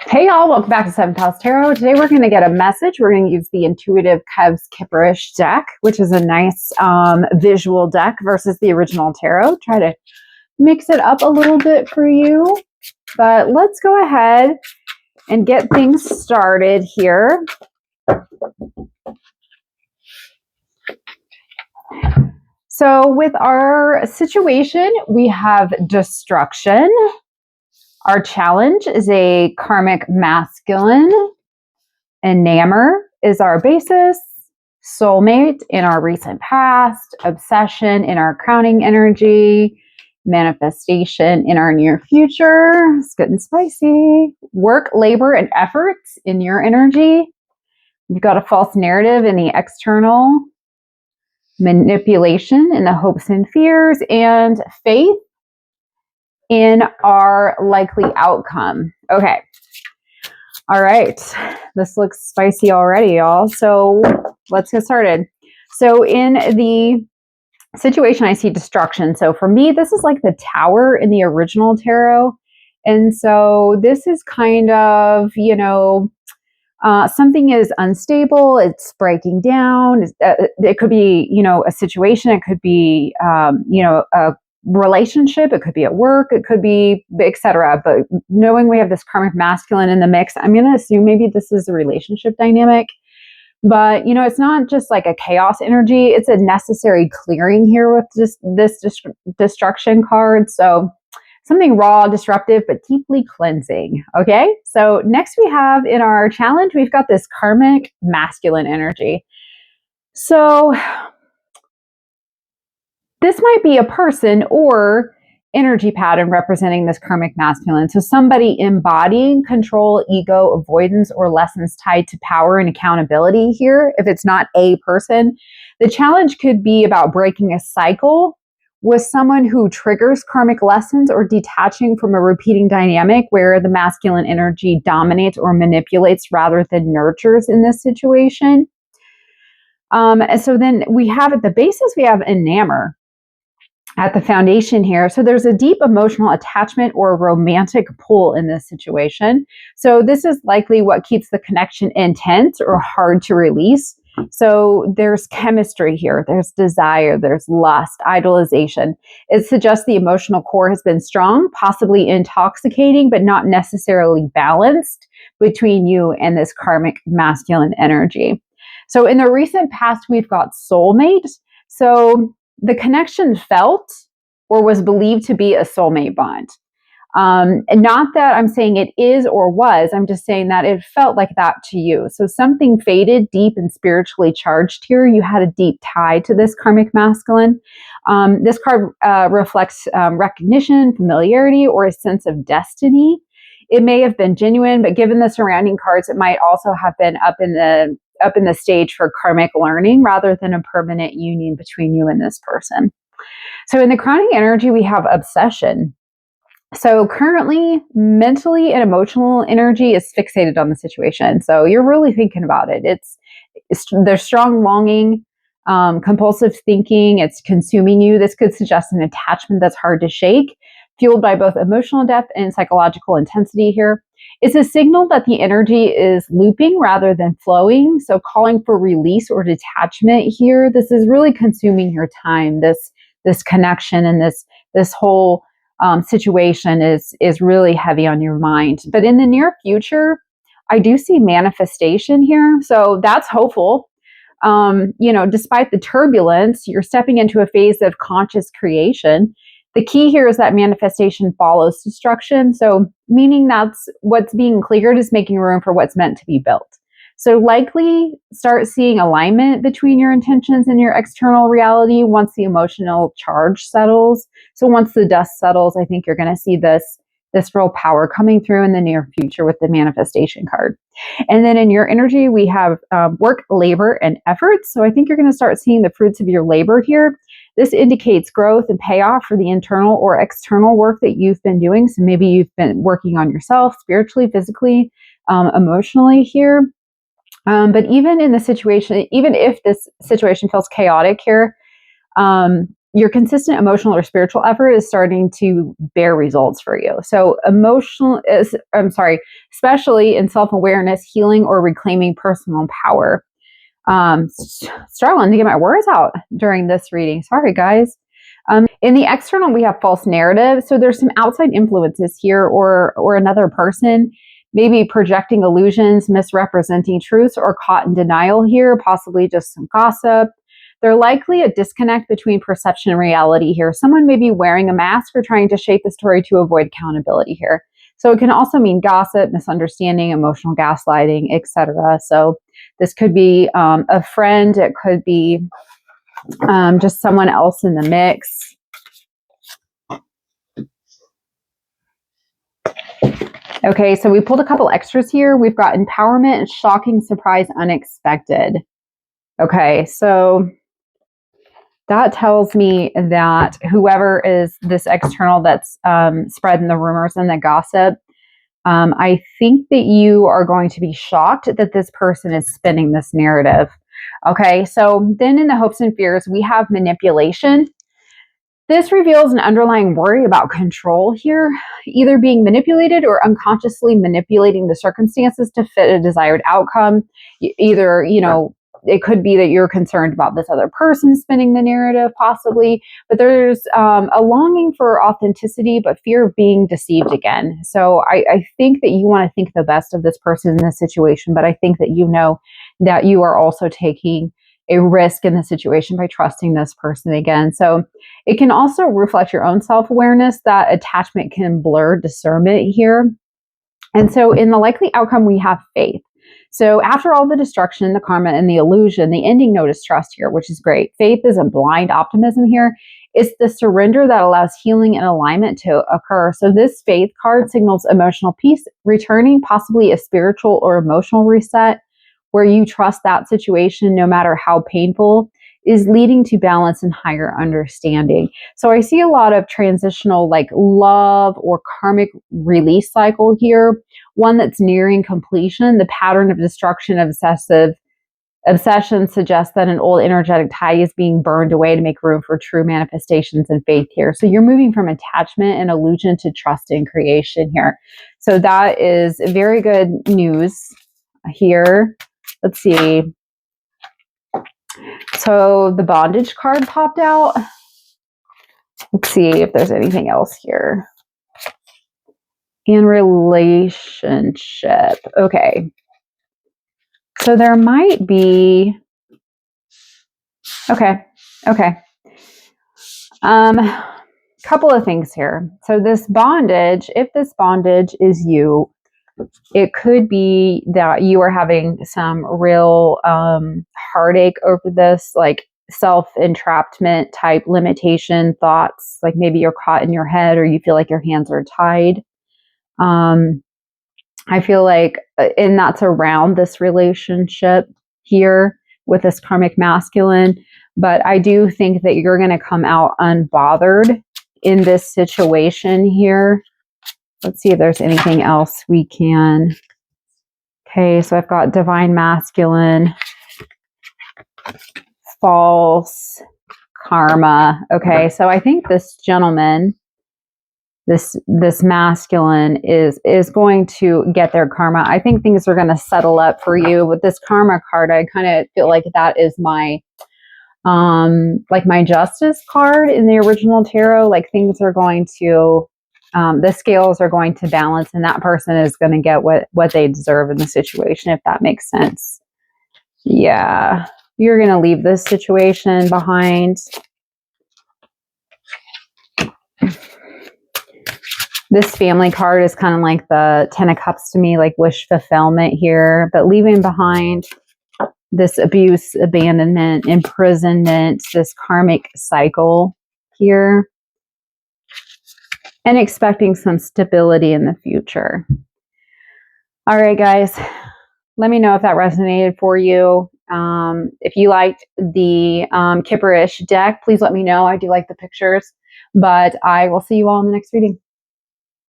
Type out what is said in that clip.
Hey y'all, welcome back to 7th House Tarot. Today we're going to get a message. We're going to use the Intuitive Kev Kipperish deck, which is a nice visual deck versus the original tarot. Try to mix it up a little bit for you. But let's go ahead and get things started here. So with our situation, we have destruction. Our challenge is a Karmic Masculine. Enamor is our basis. Soulmate in our recent past. Obsession in our crowning energy. Manifestation in our near future. It's good and spicy. Work, labor, and efforts in your energy. You've got a false narrative in the external. Manipulation in the hopes and fears. And faith in our likely outcome. Okay. All right. This looks spicy already, y'all. So let's get started. So in the situation, I see destruction. So for me, this is like the tower in the original tarot. And so this is kind of, something is unstable. It's breaking down. It could be, a situation. It could be, a relationship. It could be at work. It could be, etc. But knowing we have this Karmic Masculine in the mix, I'm going to assume maybe this is a relationship dynamic. But, it's not just like a chaos energy. It's a necessary clearing here with just this destruction card. So something raw, disruptive, but deeply cleansing. Okay. So next we have in our challenge, we've got this Karmic Masculine energy. So this might be a person or energy pattern representing this Karmic Masculine. So somebody embodying control, ego, avoidance, or lessons tied to power and accountability here. If it's not a person, the challenge could be about breaking a cycle with someone who triggers karmic lessons or detaching from a repeating dynamic where the masculine energy dominates or manipulates rather than nurtures in this situation. And so then we have at the basis, we have enamor at the foundation here. So there's a deep emotional attachment or romantic pull in this situation. So this is likely what keeps the connection intense or hard to release. So there's chemistry here. There's desire. There's lust, idolization. It suggests the emotional core has been strong, possibly intoxicating, but not necessarily balanced between you and this Karmic Masculine energy. So in the recent past, we've got soulmate. So the connection felt or was believed to be a soulmate bond. And not that I'm saying it is or was, I'm just saying that it felt like that to you. So something faded, deep and spiritually charged here. You had a deep tie to this Karmic Masculine. This card reflects recognition, familiarity, or a sense of destiny. It may have been genuine, but given the surrounding cards, it might also have been up in the stage for karmic learning rather than a permanent union between you and this person. So in the crowning energy, we have obsession. So currently, mentally and emotional energy is fixated on the situation. So you're really thinking about it. There's strong longing, compulsive thinking. It's consuming you. This could suggest an attachment that's hard to shake, fueled by both emotional depth and psychological intensity here. It's a signal that the energy is looping rather than flowing. So calling for release or detachment here. This is really consuming your time. This connection and this whole situation is really heavy on your mind. But in the near future, I do see manifestation here. So that's hopeful. Despite the turbulence, you're stepping into a phase of conscious creation. The key here is that manifestation follows destruction. So meaning that's what's being cleared is making room for what's meant to be built. So likely start seeing alignment between your intentions and your external reality once the emotional charge settles. So once the dust settles, I think you're going to see this real power coming through in the near future with the manifestation card. And then in your energy, we have work, labor, and efforts. So I think you're going to start seeing the fruits of your labor here. This indicates growth and payoff for the internal or external work that you've been doing. So maybe you've been working on yourself spiritually, physically, emotionally here. But even in the situation, even if this situation feels chaotic here, your consistent emotional or spiritual effort is starting to bear results for you. So especially in self-awareness, healing, or reclaiming personal power. Struggling to get my words out during this reading. Sorry, guys. In the external, we have false narrative. So there's some outside influences here, or another person maybe projecting illusions, misrepresenting truths, or caught in denial here, possibly just some gossip. There's likely a disconnect between perception and reality here. Someone may be wearing a mask or trying to shape the story to avoid accountability here. So it can also mean gossip, misunderstanding, emotional gaslighting, etc. So this could be a friend. It could be just someone else in the mix. Okay, so we pulled a couple extras here. We've got empowerment, shocking, surprise, unexpected. Okay, so that tells me that whoever is this external that's spreading the rumors and the gossip, I think that you are going to be shocked that this person is spinning this narrative. Okay, so then in the hopes and fears, we have manipulation. This reveals an underlying worry about control here, either being manipulated or unconsciously manipulating the circumstances to fit a desired outcome. Either, it could be that you're concerned about this other person spinning the narrative, possibly, but there's a longing for authenticity, but fear of being deceived again. So I think that you want to think the best of this person in this situation, but I think that you know that you are also taking a risk in the situation by trusting this person again. So it can also reflect your own self-awareness. That attachment can blur discernment here. And so in the likely outcome, we have faith. So after all the destruction, the karma, and the illusion, the ending note is trust here, which is great. Faith isn't blind optimism here. It's the surrender that allows healing and alignment to occur. So this faith card signals emotional peace, returning, possibly a spiritual or emotional reset, where you trust that situation, no matter how painful, is leading to balance and higher understanding. So I see a lot of transitional, like love or karmic release cycle here, one that's nearing completion. The pattern of destruction of obsession suggests that an old energetic tie is being burned away to make room for true manifestations and faith here. So you're moving from attachment and illusion to trust and creation here. So that is very good news here. Let's see. So the bondage card popped out. Let's see if there's anything else here. In relationship. Okay. So there might be. Okay. Couple of things here. So this bondage, if this bondage is you, it could be that you are having some real heartache over this, like self-entrapment type limitation thoughts, like maybe you're caught in your head or you feel like your hands are tied. I feel like, and that's around this relationship here with this karmic masculine, but I do think that you're going to come out unbothered in this situation here. Let's see if there's anything else we can. Okay, so I've got divine masculine, false, karma. Okay, so I think this gentleman, this masculine is going to get their karma. I think things are going to settle up for you. With this karma card, I kind of feel like that is my like my justice card in the original tarot. Like things are going to the scales are going to balance, and that person is going to get what they deserve in the situation, if that makes sense. Yeah, you're going to leave this situation behind. This family card is kind of like the 10 of Cups to me, like wish fulfillment here, but leaving behind this abuse, abandonment, imprisonment, this karmic cycle here, and expecting some stability in the future. All right, guys, let me know if that resonated for you. If you liked the Kipperish deck, please let me know. I do like the pictures, but I will see you all in the next reading.